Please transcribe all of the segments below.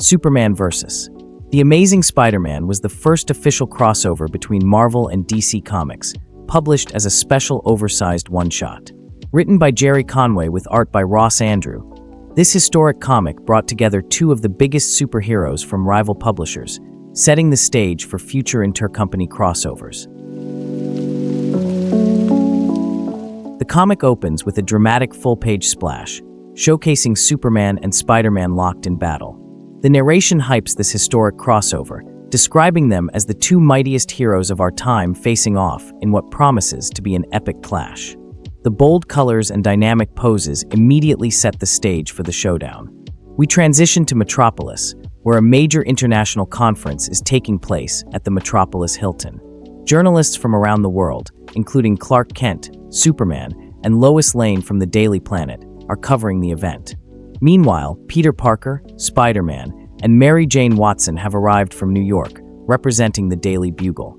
Superman vs. The Amazing Spider-Man was the first official crossover between Marvel and DC Comics, published as a special oversized one-shot. Written by Jerry Conway with art by Ross Andru, this historic comic brought together two of the biggest superheroes from rival publishers, setting the stage for future intercompany crossovers. The comic opens with a dramatic full-page splash, showcasing Superman and Spider-Man locked in battle. The narration hypes this historic crossover, describing them as the two mightiest heroes of our time facing off in what promises to be an epic clash. The bold colors and dynamic poses immediately set the stage for the showdown. We transition to Metropolis, where a major international conference is taking place at the Metropolis Hilton. Journalists from around the world, including Clark Kent, Superman, and Lois Lane from the Daily Planet, are covering the event. Meanwhile, Peter Parker, Spider-Man, and Mary Jane Watson have arrived from New York, representing the Daily Bugle.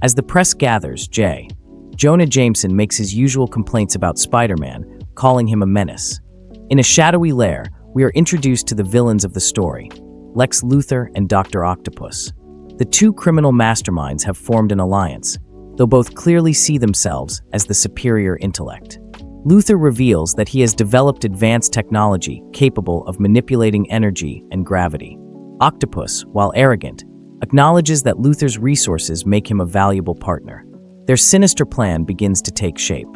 As the press gathers, Jonah Jameson makes his usual complaints about Spider-Man, calling him a menace. In a shadowy lair, we are introduced to the villains of the story, Lex Luthor and Dr. Octopus. The two criminal masterminds have formed an alliance, though both clearly see themselves as the superior intellect. Luthor reveals that he has developed advanced technology capable of manipulating energy and gravity. Octopus, while arrogant, acknowledges that Luthor's resources make him a valuable partner. Their sinister plan begins to take shape.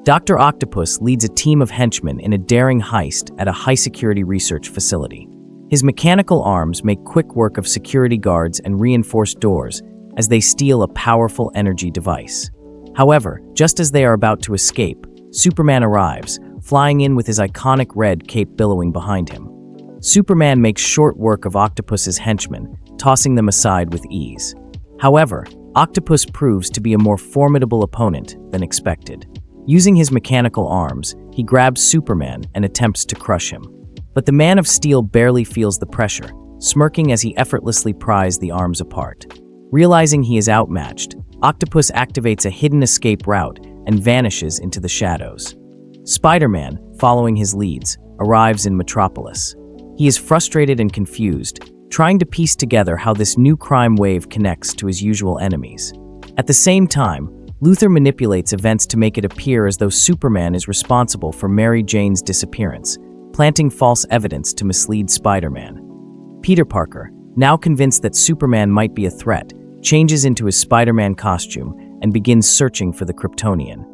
Dr. Octopus leads a team of henchmen in a daring heist at a high-security research facility. His mechanical arms make quick work of security guards and reinforced doors as they steal a powerful energy device. However, just as they are about to escape, Superman arrives, flying in with his iconic red cape billowing behind him. Superman makes short work of Octopus's henchmen, tossing them aside with ease. However, Octopus proves to be a more formidable opponent than expected. Using his mechanical arms, he grabs Superman and attempts to crush him. But the Man of Steel barely feels the pressure, smirking as he effortlessly pries the arms apart. Realizing he is outmatched, Octopus activates a hidden escape route and vanishes into the shadows. Spider-Man, following his leads, arrives in Metropolis. He is frustrated and confused, trying to piece together how this new crime wave connects to his usual enemies. At the same time, Luthor manipulates events to make it appear as though Superman is responsible for Mary Jane's disappearance, planting false evidence to mislead Spider-Man. Peter Parker, now convinced that Superman might be a threat, changes into his Spider-Man costume and begins searching for the Kryptonian.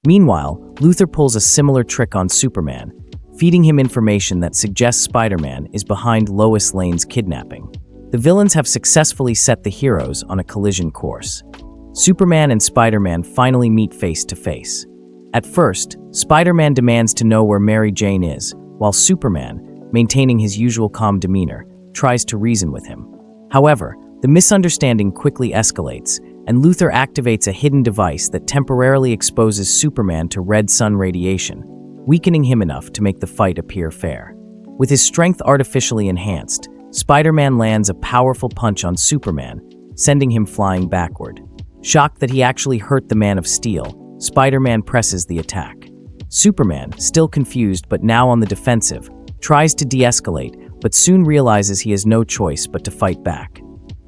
Meanwhile, Luthor pulls a similar trick on Superman, feeding him information that suggests Spider-Man is behind Lois Lane's kidnapping. The villains have successfully set the heroes on a collision course. Superman and Spider-Man finally meet face to face. At first, Spider-Man demands to know where Mary Jane is, while Superman, maintaining his usual calm demeanor, tries to reason with him. However, the misunderstanding quickly escalates, and Luthor activates a hidden device that temporarily exposes Superman to red sun radiation, weakening him enough to make the fight appear fair. With his strength artificially enhanced, Spider-Man lands a powerful punch on Superman, sending him flying backward. Shocked that he actually hurt the Man of Steel, Spider-Man presses the attack. Superman, still confused but now on the defensive, tries to de-escalate but soon realizes he has no choice but to fight back.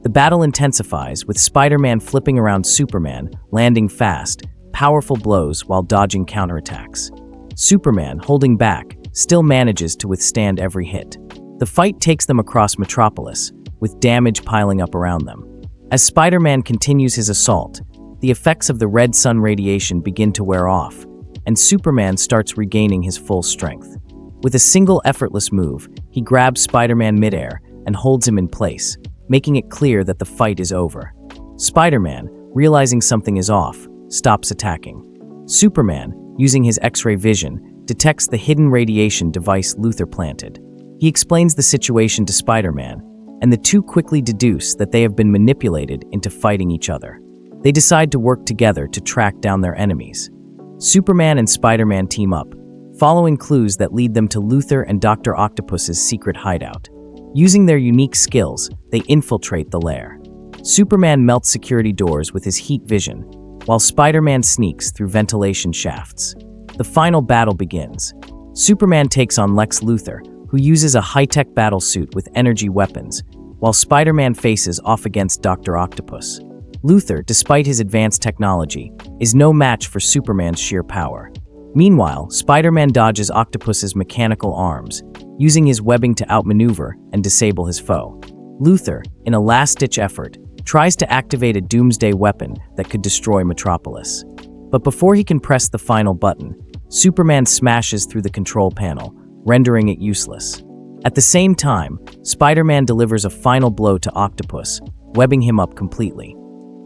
The battle intensifies, with Spider-Man flipping around Superman, landing fast, powerful blows while dodging counterattacks. Superman, holding back, still manages to withstand every hit. The fight takes them across Metropolis, with damage piling up around them. As Spider-Man continues his assault, the effects of the red sun radiation begin to wear off, and Superman starts regaining his full strength. With a single effortless move, he grabs Spider-Man midair and holds him in place, making it clear that the fight is over. Spider-Man, realizing something is off, stops attacking. Superman, using his X-ray vision, detects the hidden radiation device Luthor planted. He explains the situation to Spider-Man, and the two quickly deduce that they have been manipulated into fighting each other. They decide to work together to track down their enemies. Superman and Spider-Man team up, following clues that lead them to Luthor and Dr. Octopus's secret hideout. Using their unique skills, they infiltrate the lair. Superman melts security doors with his heat vision, while Spider-Man sneaks through ventilation shafts. The final battle begins. Superman takes on Lex Luthor, who uses a high-tech battlesuit with energy weapons, while Spider-Man faces off against Dr. Octopus. Luthor, despite his advanced technology, is no match for Superman's sheer power. Meanwhile, Spider-Man dodges Octopus's mechanical arms, using his webbing to outmaneuver and disable his foe. Luthor, in a last-ditch effort, tries to activate a doomsday weapon that could destroy Metropolis. But before he can press the final button, Superman smashes through the control panel, rendering it useless. At the same time, Spider-Man delivers a final blow to Octopus, webbing him up completely.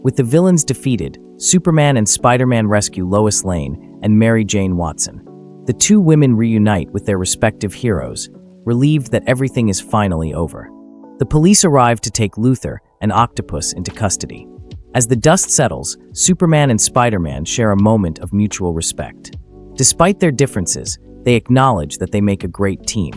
With the villains defeated, Superman and Spider-Man rescue Lois Lane and Mary Jane Watson. The two women reunite with their respective heroes, relieved that everything is finally over. The police arrive to take Luthor and Octopus into custody. As the dust settles, Superman and Spider-Man share a moment of mutual respect. Despite their differences, they acknowledge that they make a great team.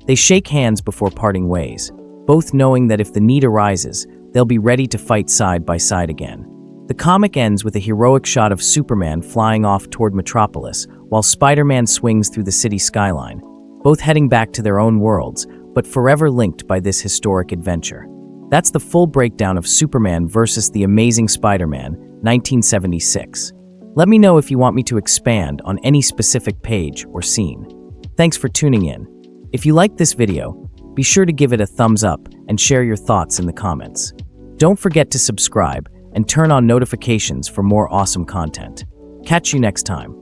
They shake hands before parting ways, both knowing that if the need arises, they'll be ready to fight side by side again. The comic ends with a heroic shot of Superman flying off toward Metropolis, while Spider-Man swings through the city skyline, both heading back to their own worlds, but forever linked by this historic adventure. That's the full breakdown of Superman vs. The Amazing Spider-Man, 1976. Let me know if you want me to expand on any specific page or scene. Thanks for tuning in. If you liked this video, be sure to give it a thumbs up and share your thoughts in the comments. Don't forget to subscribe and turn on notifications for more awesome content. Catch you next time.